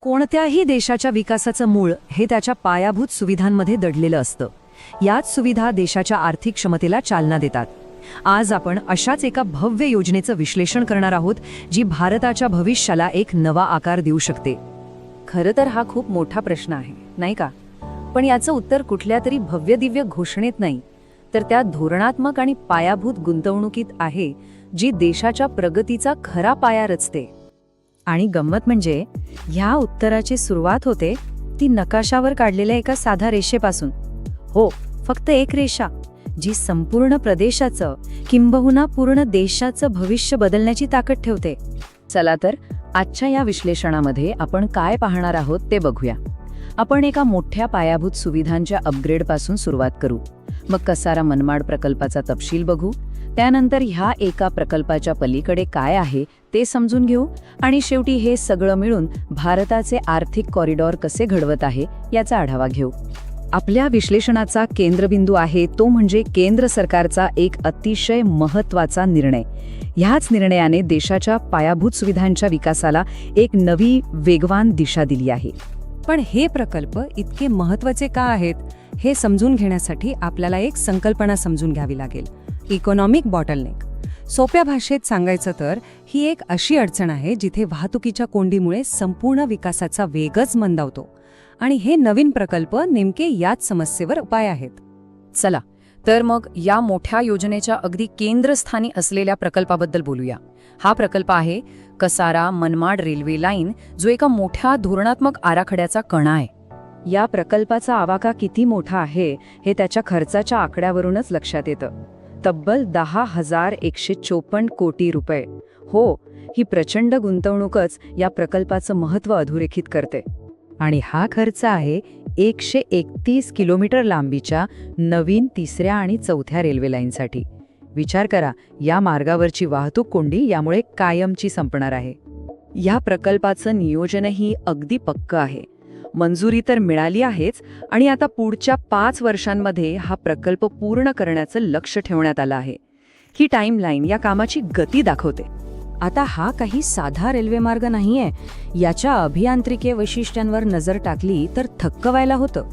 कोणत्याही देशाच्या विकासाचं मूळ हे त्याच्या पायाभूत सुविधांमध्ये दडलेलं असतं. याच सुविधा देशाच्या आर्थिक क्षमतेला चालना देतात. आज आपण अशाच एका भव्य योजनेचं विश्लेषण करणार आहोत, जी भारताच्या भविष्याला एक नवा आकार देऊ शकते. खरं तर हा खूप मोठा प्रश्न आहे, नाही का? पण याचं उत्तर कुठल्या तरी भव्य दिव्य घोषणेत नाही, तर त्या धोरणात्मक आणि पायाभूत गुंतवणुकीत आहे, जी देशाच्या प्रगतीचा खरा पाया रचते. आणि गंमत म्हणजे ह्या उत्तराची सुरुवात होते ती नकाशावर काढलेल्या एका साध्या रेषेपासून. हो, फक्त एक रेषा, जी संपूर्ण प्रदेशाचं किंबहुना पूर्ण देशाचं भविष्य बदलण्याची ताकद ठेवते. चला तर आजच्या या विश्लेषणामध्ये आपण काय पाहणार आहोत ते बघूया. आपण एका मोठ्या पायाभूत सुविधांच्या अपग्रेडपासून सुरुवात करू. मग कसारा मनमाड प्रकल्पाचा तपशील बघू. त्यानंतर ह्या एका प्रकल्पाच्या पलीकडे काय आहे ते समजून घेऊ. आणि शेवटी हे सगळं मिळून भारताचे आर्थिक कॉरिडॉर कसे घडवत आहे याचा आढावा घेऊ. आपल्या विश्लेषणाचा केंद्रबिंदू आहे तो म्हणजे केंद्र सरकारचा एक अतिशय महत्त्वाचा निर्णय. ह्याच निर्णयाने देशाच्या पायाभूत सुविधांच्या विकासाला एक नवी वेगवान दिशा दिली आहे. पण हे प्रकल्प इतके महत्त्वाचे का आहेत हे समजून घेण्यासाठी आपल्याला एक संकल्पना समजून घ्यावी लागेल: इकॉनॉमिक बॉटलनेक. सोप्या भाषेत सांगायचं तर ही एक अशी अडचण आहे जिथे वाहतुकीच्या कोंडीमुळे संपूर्ण विकासाचा वेगच मंदावतो. आणि हे नवीन प्रकल्प नेमके याच समस्येवर उपाय आहेत. चला तर मग या मोठ्या योजनेच्या अगदी केंद्रस्थानी असलेल्या प्रकल्पाबद्दल बोलूया. हा प्रकल्प आहे कसारा मनमाड रेल्वे लाईन, जो एका मोठ्या धोरणात्मक आराखड्याचा कणा आहे. या प्रकल्पाचा आवाका किती मोठा आहे हे त्याच्या खर्चाच्या आकड्यावरूनच लक्षात येतं. तब्बल 10,154 कोटी रुपये. हो, ही प्रचंड गुंतवणूकच या प्रकल्पाचं महत्त्व अधोरेखित करते. आणि हा खर्च आहे 131 किलोमीटर लांबीच्या नवीन तिसऱ्या आणि चौथ्या रेल्वे लाईनसाठी. विचार करा, या मार्गावरची वाहतूक कोंडी यामुळे कायमची संपणार आहे. या प्रकल्पाचं नियोजनही अगदी पक्कं आहे. मंजुरी तर मिळाली आहेच, आणि आता पुढच्या 5 वर्षांमध्ये हा प्रकल्प पूर्ण करण्याचं लक्ष ठेवण्यात आलं आहे. ही टाईमलाईन या कामाची गती दाखवते. आता हा काही साधा रेल्वे मार्ग नाहीये. याच्या अभियांत्रिकी वैशिष्ट्यांवर नजर टाकली तर थक्क व्हायला होतं.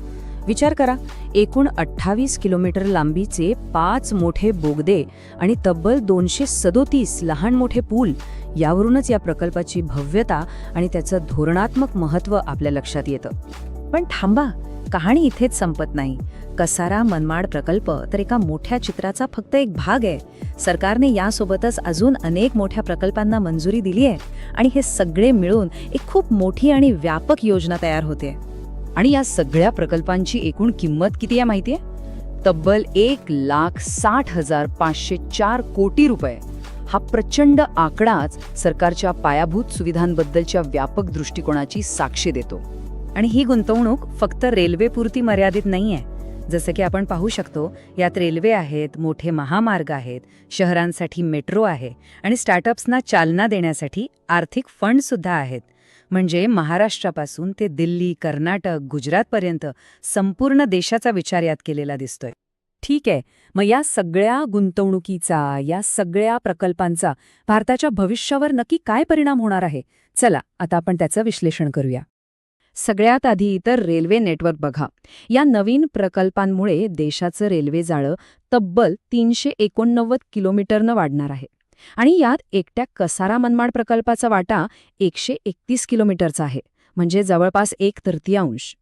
विचार करा, एकूण 28 किलोमीटर लांबीचे 5 मोठे बोगदे आणि तब्बल 237 लहान मोठे पूल. यावरूनच या प्रकल्पाची भव्यता आणि त्याचं धोरणात्मक महत्त्व आपल्या लक्षात येतं. पण थांबा, कहाणी इथेच संपत नाही. कसारा मनमाड प्रकल्प तर एका मोठ्या चित्राचा फक्त एक भाग आहे. सरकारने यासोबतच अजून अनेक मोठ्या प्रकल्पांना मंजुरी दिली आहे, आणि हे सगळे मिळून एक खूप मोठी आणि व्यापक योजना तयार होते. आणि या सगळ्या प्रकल्पांची एकूण किंमत किती आहे माहितीये? तब्बल 1,60,504 कोटी रुपये. हा प्रचंड आकडाच सरकारच्या पायाभूत सुविधांबद्दलच्या व्यापक दृष्टिकोनाची साक्ष देतो. आणि ही गुंतवणूक फक्त रेल्वेपुरती मर्यादित नाहीये. जसं की आपण पाहू शकतो, यात रेल्वे आहेत, मोठे महामार्ग आहेत, शहरांसाठी मेट्रो आहे, आणि स्टार्टअप्सना चालना देण्यासाठी आर्थिक फंडसुद्धा आहेत. म्हणजे महाराष्ट्रापासून ते दिल्ली, कर्नाटक, गुजरातपर्यंत संपूर्ण देशाचा विचार यात केलेला दिसतोय. ठीक आहे, मग या सगळ्या गुंतवणुकीचा, या सगळ्या प्रकल्पांचा भारताच्या भविष्यावर नक्की काय परिणाम होणार आहे? चला आता आपण त्याचं विश्लेषण करूया. सगळ्यात आधी तर रेल्वे नेटवर्क बघा. या नवीन प्रकल्पांमुळे देशाचं रेल्वे जाळं तब्बल 389 किलोमीटरनं वाढणार आहे. आणि यात एकट्या कसारा मनमाड प्रकल्पाचा वाटा 131 किलोमीटरचा आहे, म्हणजे जवळपास 1/3.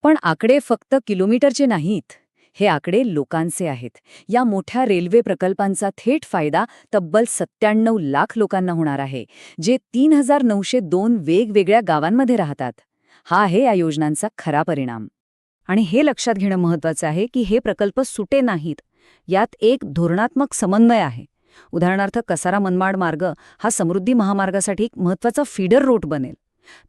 पण आकडे फक्त किलोमीटरचे नाहीत, हे आकडे लोकांचे आहेत. या मोठ्या रेल्वे प्रकल्पांचा थेट फायदा तब्बल 97 लाख लोकांना होणार आहे, जे 3,902 वेगवेगळ्या गावांमध्ये राहतात. हा आहे या योजनांचा खरा परिणाम. आणि हे लक्षात घेणं महत्त्वाचं आहे की हे प्रकल्प सुटे नाहीत. यात एक धोरणात्मक समन्वय आहे. उदाहरणार्थ, कसारा मनमाड मार्ग हा समृद्धी महामार्गासाठी एक महत्त्वाचा फीडर रूट बनेल.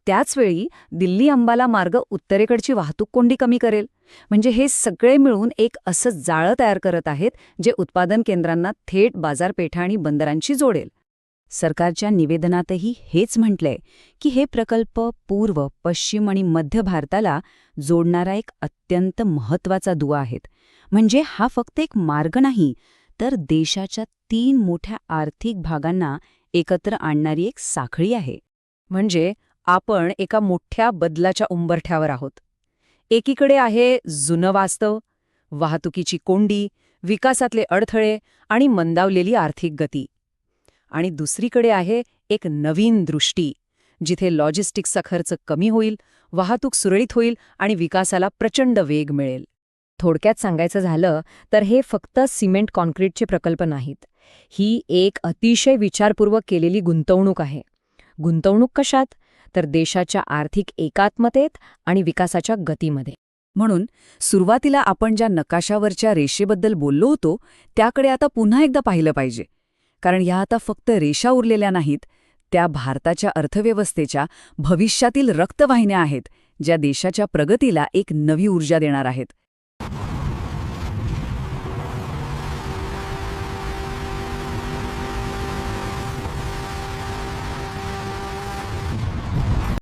त्याचवेळी दिल्ली अंबाला मार्ग उत्तरेकडची वाहतूक कोंडी कमी करेल. म्हणजे हे सगळे मिळून एक असं जाळं तयार करत आहेत, जे उत्पादन केंद्रांना थेट बाजारपेठा आणि बंदरांशी जोडेल. सरकारच्या निवेदनातही हेच म्हटलंय की हे प्रकल्प पूर्व, पश्चिम आणि मध्य भारताला जोडणारा एक अत्यंत महत्त्वाचा दुवा आहेत. म्हणजे हा फक्त एक मार्ग नाही, तर देशाच्या 3 मोठ्या आर्थिक भागांना एकत्र आणणारी एक साखळी आहे. म्हणजे आपण एका मोठ्या बदलाच्या उंबरठ्यावर आहोत. एकीकडे आहे जुनं वास्तव, वाहतुकीची कोंडी, विकासातले अडथळे आणि मंदावलेली आर्थिक गती. आणि दुसरीकडे आहे एक नवीन दृष्टी, जिथे लॉजिस्टिक्सचा खर्च कमी होईल, वाहतूक सुरळीत होईल आणि विकासाला प्रचंड वेग मिळेल. थोडक्यात सांगायचं झालं तर हे फक्त सिमेंट कॉन्क्रीटचे प्रकल्प नाहीत. ही एक अतिशय विचारपूर्वक केलेली गुंतवणूक आहे. गुंतवणूक कशात? तर देशाच्या आर्थिक एकात्मतेत आणि विकासाच्या गतीमध्ये. म्हणून सुरुवातीला आपण ज्या नकाशावरच्या रेषेबद्दल बोललो होतो त्याकडे आता पुन्हा एकदा पाहिलं पाहिजे. कारण ह्या आता फक्त रेषा उरलेल्या नाहीत, त्या भारताच्या अर्थव्यवस्थेच्या भविष्यातील रक्तवाहिन्या आहेत, ज्या देशाच्या प्रगतीला एक नवी ऊर्जा देणार आहेत.